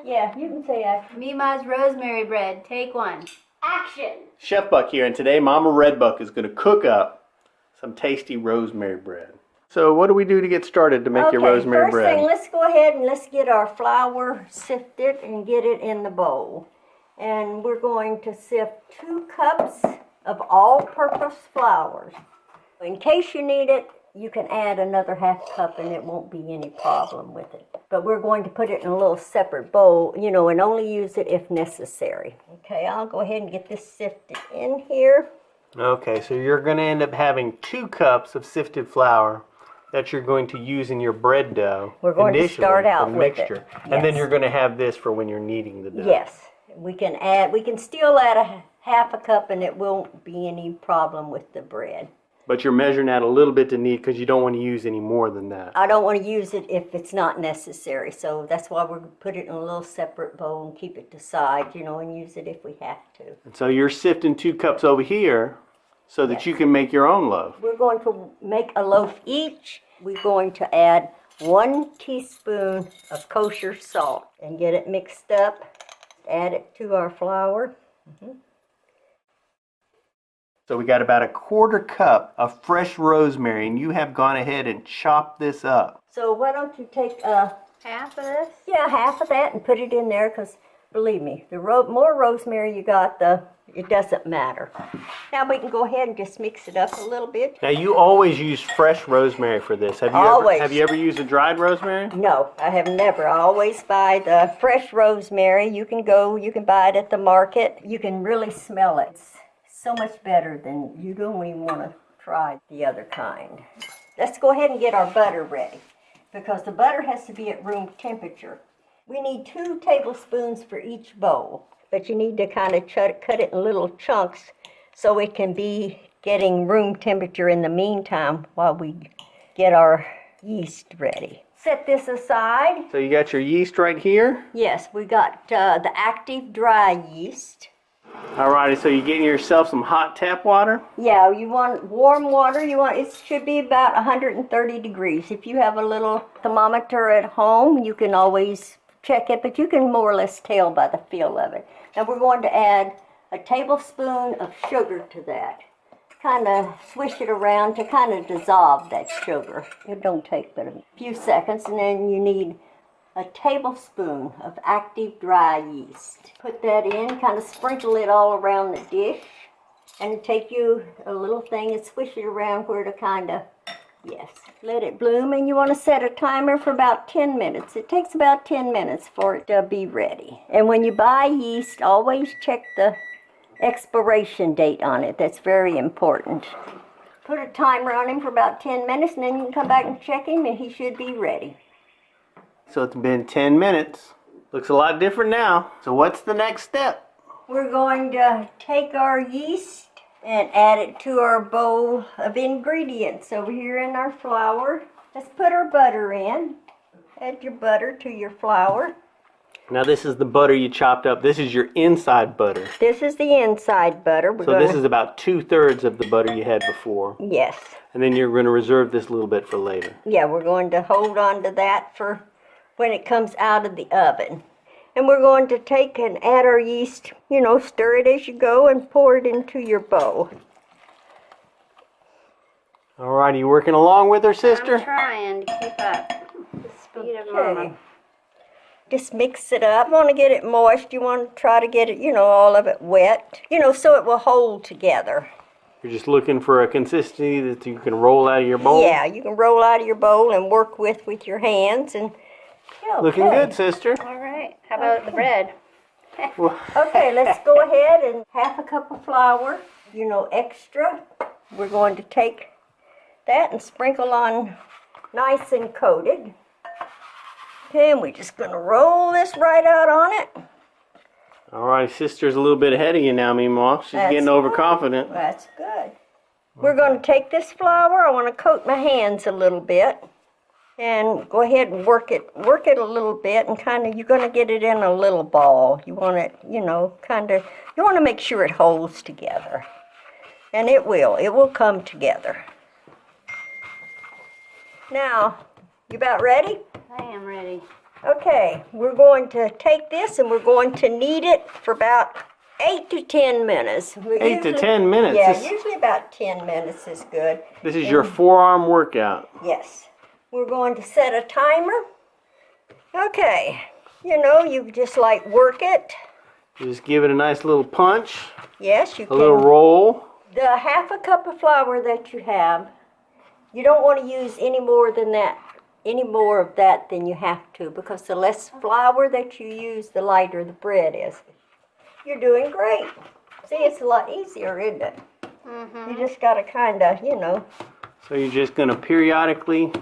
Yeah, you can say action. Mima's Rosemary Bread, take one. Action! Chef Buck here, and today Mama Redbuck is going to cook up some tasty rosemary bread. So what do we do to get started to make your rosemary bread? First thing, let's go ahead and let's get our flour sifted and get it in the bowl. And we're going to sift 2 cups of all-purpose flour. In case you need it, you can add another ½ cup and it won't be any problem with it. But we're going to put it in a little separate bowl, you know, and only use it if necessary. Okay, I'll go ahead and get this sifted in here. Okay, so you're going to end up having 2 cups of sifted flour that you're going to use in your bread dough. We're going to start out with mixture. it. And then you're going to have this for when you're kneading the dough. Yes, we can still add a ½ cup and it won't be any problem with the bread. But you're measuring that a little bit to knead because you don't want to use any more than that. I don't want to use it if it's not necessary, so that's why we're going to put it in a little separate bowl and keep it to side, you know, and use it if we have to. And so you're sifting 2 cups over here so that you can make your own loaf. We're going to make a loaf each. We're going to add 1 teaspoon of kosher salt and get it mixed up. Add it to our flour. So we got about a 1/4 cup of fresh rosemary, and you have gone ahead and chopped this up. So why don't you take Half of this? Yeah, ½ of that and put it in there, because believe me, the more rosemary you got, it doesn't matter. Now we can go ahead and just mix it up a little bit. Now you always use fresh rosemary for this. Have you ever used a dried rosemary? No, I have never. I always buy the fresh rosemary. You can buy it at the market. You can really smell it. It's so much better than you don't even want to try the other kind. Let's go ahead and get our butter ready, because the butter has to be at room temperature. We need 2 tablespoons for each bowl, but you need to kind of cut it in little chunks so it can be getting room temperature in the meantime while we get our yeast ready. Set this aside. So you got your yeast right here? Yes, we got the active dry yeast. Alrighty, so you're getting yourself some hot tap water? Yeah, you want warm water. It should be about 130 degrees. If you have a little thermometer at home, you can always check it, but you can more or less tell by the feel of it. Now we're going to add a tablespoon of sugar to that. Kind of swish it around to kind of dissolve that sugar. It don't take but a few seconds, and then you need a tablespoon of active dry yeast. Put that in, kind of sprinkle it all around the dish, and take you a little thing and swish it around where to kind of, yes, let it bloom. And you want to set a timer for about 10 minutes. It takes about 10 minutes for it to be ready. And when you buy yeast, always check the expiration date on it. That's very important. Put a timer on him for about 10 minutes, and then you can come back and check him, and he should be ready. So it's been 10 minutes. Looks a lot different now. So what's the next step? We're going to take our yeast and add it to our bowl of ingredients over here in our flour. Let's put our butter in. Add your butter to your flour. Now this is the butter you chopped up. This is your inside butter. This is the inside butter. So this is about 2/3 of the butter you had before. Yes. And then you're going to reserve this little bit for later. Yeah, we're going to hold on to that for when it comes out of the oven. And we're going to take and add our yeast, you know, stir it as you go and pour it into your bowl. All right, are you working along with her, sister? I'm trying to keep up the speed of Mama. Just mix it up. You want to get it moist. You want to try to get it, you know, all of it wet, you know, so it will hold together. You're just looking for a consistency that you can roll out of your bowl? Yeah, you can roll out of your bowl and work with your hands. And okay. Looking good, sister. All right. How about the bread? Okay, let's go ahead and ½ cup of flour, you know, extra. We're going to take that and sprinkle on nice and coated. Okay, and we're just going to roll this right out on it. All right, sister's a little bit ahead of you now, Meemaw. She's getting overconfident. That's good. We're going to take this flour. I want to coat my hands a little bit. And go ahead and work it a little bit, and kind of, you're going to get it in a little ball. You want it, you know, kind of, you want to make sure it holds together. And it will come together. Now, you about ready? I am ready. Okay, we're going to take this and we're going to knead it for about 8 to 10 minutes. 8 to 10 minutes? Yeah, usually about 10 minutes is good. This is your forearm workout. Yes. We're going to set a timer. Okay, you know, you just like work it. You just give it a nice little punch, Yes, you a can. little roll. The half a cup of flour that you have, you don't want to use any more than that, any more of that than you have to, because the less flour that you use, the lighter the bread is. You're doing great. See, it's a lot easier, isn't it? Mm-hmm. You just got to kind of, you know. So you're just going to periodically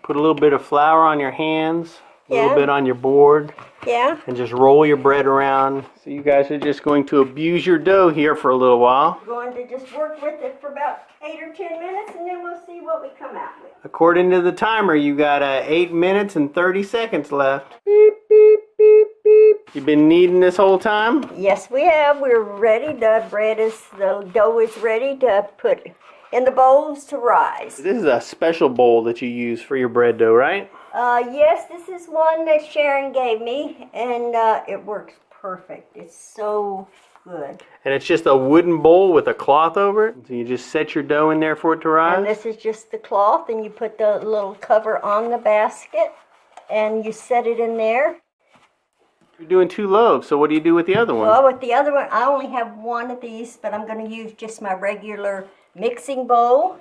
put a little bit of flour on your hands, a little bit on your board, and just roll your bread around. So you guys are just going to abuse your dough here for a little while. We're going to just work with it for about 8 or 10 minutes, and then we'll see what we come out with. According to the timer, you got 8 minutes and 30 seconds left. Beep, beep, beep, beep. You've been kneading this whole time? Yes, we have. We're ready. The dough is ready to put in the bowls to rise. This is a special bowl that you use for your bread dough, right? Yes, this is one that Sharon gave me, and it works perfect. It's so good. And it's just a wooden bowl with a cloth over it. So you just set your dough in there for it to rise? And this is just the cloth, and you put the little cover on the basket, and you set it in there. You're doing 2 loaves, so what do you do with the other one? Well, with the other one, I only have one of these, but I'm going to use just my regular mixing bowl,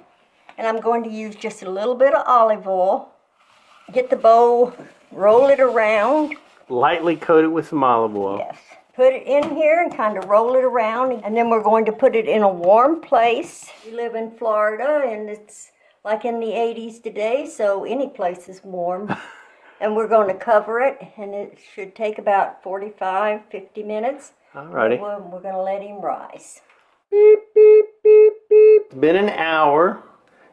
and I'm going to use just a little bit of olive oil. Get the bowl, roll it around. Lightly coat it with some olive oil. Yes. Put it in here and kind of roll it around, and then we're going to put it in a warm place. We live in Florida, and it's like in the 80s today, so any place is warm. And we're going to cover it, and it should take about 45, 50 minutes. Alrighty. We're going to let him rise. Beep, beep, beep, beep. It's been an hour.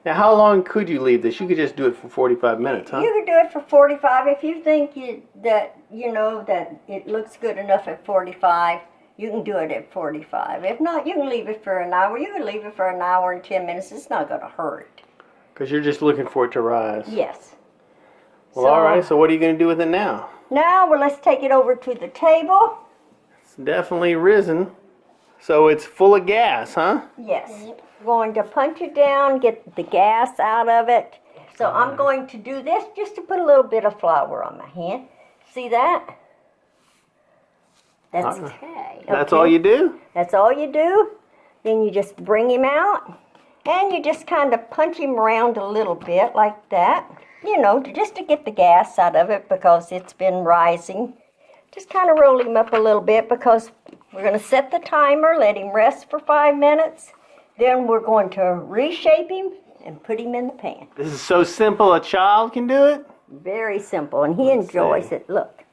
Now, how long could you leave this? You could just do it for 45 minutes, huh? You could do it for 45 if you think that it looks good enough at 45. You can do it at 45. If not, you can leave it for an hour. You can leave it for an hour and 10 minutes. It's not going to hurt. Because you're just looking for it to rise. Yes. Well, all right. So what are you going to do with it now? Now, well, let's take it over to the table. It's definitely risen. So it's full of gas, huh? Yes. We're going to punch it down, get the gas out of it. So I'm going to do this just to put a little bit of flour on my hand. See that? That's Okay. That's all you do? That's all you do. Then you just bring him out, and you just kind of punch him around a little bit like that. You know, just to get the gas out of it because it's been rising. Just kind of roll him up a little bit because we're going to set the timer, let him rest for 5 minutes. Then we're going to reshape him and put him in the pan. This is so simple a child can do it? Very simple, and he enjoys it. Look. See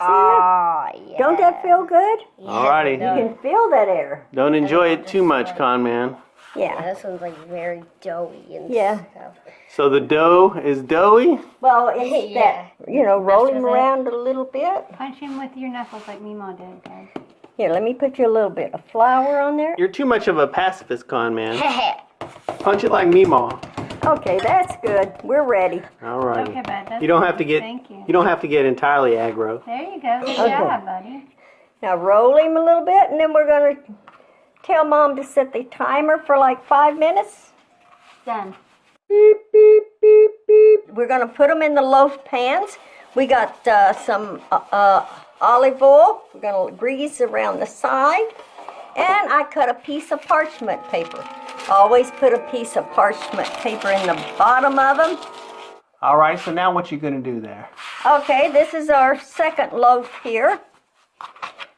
Ah, yeah. Don't that feel good? Alrighty. You can feel that air. Don't enjoy it too much, con man. Yeah. This one's like very doughy and Yeah. stuff. So the dough is doughy? Well, it's Yeah. that, roll him with it. around a little bit. Punch him with your knuckles like Mima did, guys. Here, let me put you a little bit of flour on there. You're too much of a pacifist, con man. Punch it like Meemaw. Okay, that's good. We're ready. Alrighty. Okay, bud. That's You don't have to get Thank you. you don't have to get entirely aggro. There you go. Good Okay. job, buddy. Now roll him a little bit, and then we're going to tell Mom to set the timer for like 5 minutes. Done. Beep, beep, beep, beep. We're going to put them in the loaf pans. We got some olive oil. We're going to grease around the side. And I cut a piece of parchment paper. Always put a piece of parchment paper in the bottom of them. Alright, so now what you gonna do there? Okay, this is our second loaf here.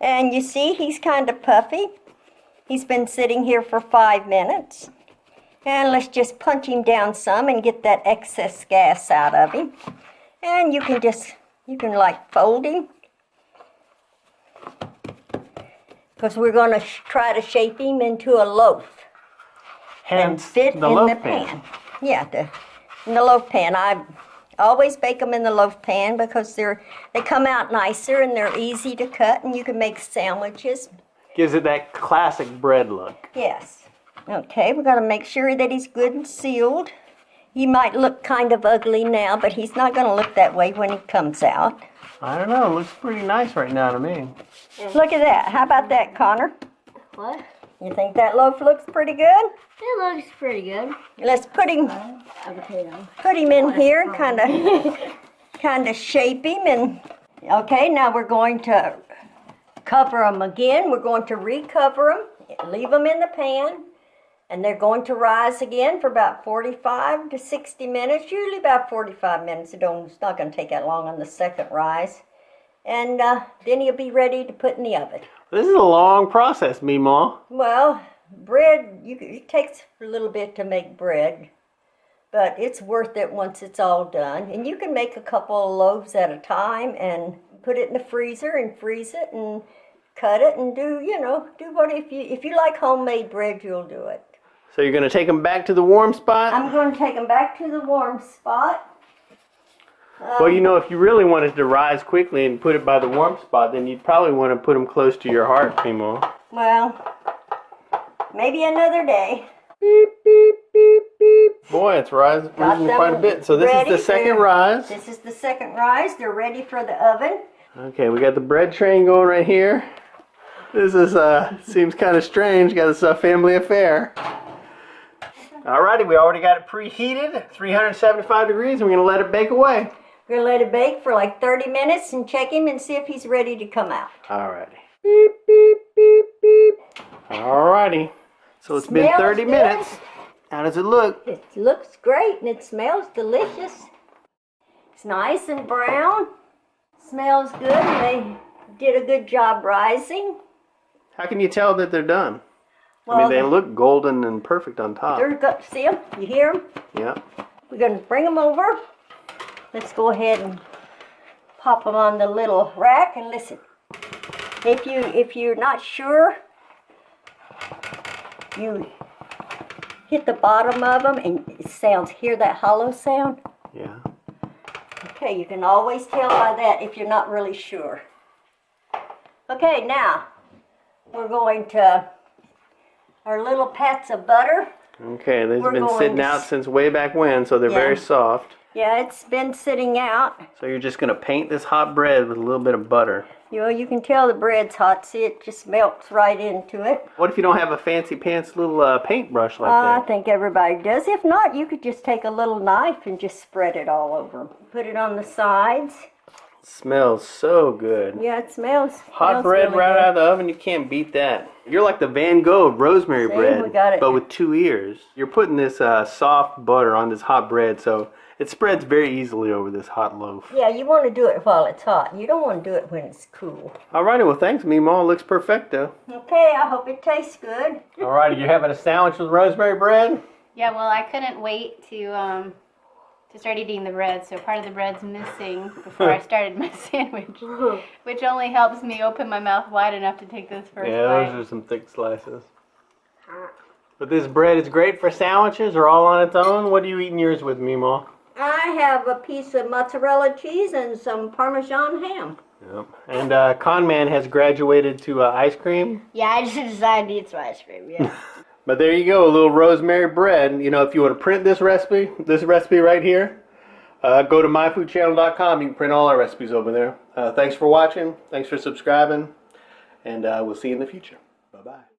And you see he's kind of puffy. He's been sitting here for 5 minutes. And let's just punch him down some and get that excess gas out of him. And you can like fold him. Because we're going to try to shape him into a loaf. And Hence fit the in loaf the pan. Yeah, in the loaf pan. I always bake them in the loaf pan because they come out nicer and they're easy to cut, and you can make sandwiches. Gives it that classic bread look. Yes. Okay, we've got to make sure that he's good and sealed. He might look kind of ugly now, but he's not going to look that way when he comes out. I don't know. It looks pretty nice right now to me. Look at that. How about that, Connor? What? You think that loaf looks pretty good? It looks pretty good. Let's put him A potato. in here and kind of shape him. And okay, now we're going to cover them again. We're going to recover them, leave them in the pan, and they're going to rise again for about 45 to 60 minutes. Usually about 45 minutes. It's not going to take that long on the second rise. And then he'll be ready to put in the oven. This is a long process, Meemaw. Well, bread, it takes a little bit to make bread, but it's worth it once it's all done. And you can make a couple of loaves at a time and put it in the freezer and freeze it and cut it and do what if you like homemade bread, you'll do it. So you're going to take them back to the warm spot? I'm going to take them back to the warm spot. Well, if you really wanted to rise quickly and put it by the warm spot, then you'd probably want to put them close to your heart, Meemaw. Well, maybe another day. Beep, beep, beep, beep. Boy, it's rising quite a bit. So this is the second rise. This is the second rise. They're ready for the oven. Okay, we got the bread train going right here. This is seems kind of strange. Got this family affair. Alrighty, we already got it preheated, 375 degrees, and we're gonna let it bake away. We're gonna let it bake for like 30 minutes and check him and see if he's ready to come out. Alrighty. Beep, beep, beep, beep. Alrighty. So it's been 30 minutes. How does it look? It looks great and it smells delicious. It's nice and brown. Smells good and they did a good job rising. How can you tell that they're done? Well, I mean, they look golden and perfect on top. See them? You hear them? Yeah. We're going to bring them over. Let's go ahead and pop them on the little rack and listen. If you're not sure, you hit the bottom of them and it sounds, hear that hollow sound? Yeah. Okay, you can always tell by that if you're not really sure. Okay, now we're going to our little pats of butter. Okay, they've been sitting out since way back when, so they're very soft. Yeah, it's been sitting out. So you're just going to paint this hot bread with a little bit of butter. You can tell the bread's hot. See, it just melts right into it. What if you don't have a fancy pants little paintbrush like that? I think everybody does. If not, you could just take a little knife and just spread it all over them. Put it on the sides. It smells so good. Yeah, it smells. Hot bread really right good. out of the oven, you can't beat that. You're like the Van Gogh of Rosemary Bread, we got it. but with 2 ears. You're putting this soft butter on this hot bread, so it spreads very easily over this hot loaf. Yeah, you want to do it while it's hot. You don't want to do it when it's cool. Alrighty, well thanks, Meemaw. It looks perfecto. Okay, I hope it tastes good. Alrighty, you're having a sandwich with rosemary bread? Yeah, well, I couldn't wait to start eating the bread, so part of the bread's missing before I started my sandwich, which only helps me open my mouth wide enough to take this first bite. Those are some thick slices. But this bread is great for sandwiches or all on its own. What are you eating yours with, Meemaw? I have a piece of mozzarella cheese and some Parmesan ham. Yep. And Conman has graduated to ice cream. Yeah, I just decided to eat some ice cream, yeah. But there you go, a little rosemary bread. If you want to print this recipe right here, go to myfoodchannel.com. You can print all our recipes over there. Thanks for watching. Thanks for subscribing. And we'll see you in the future. Bye-bye.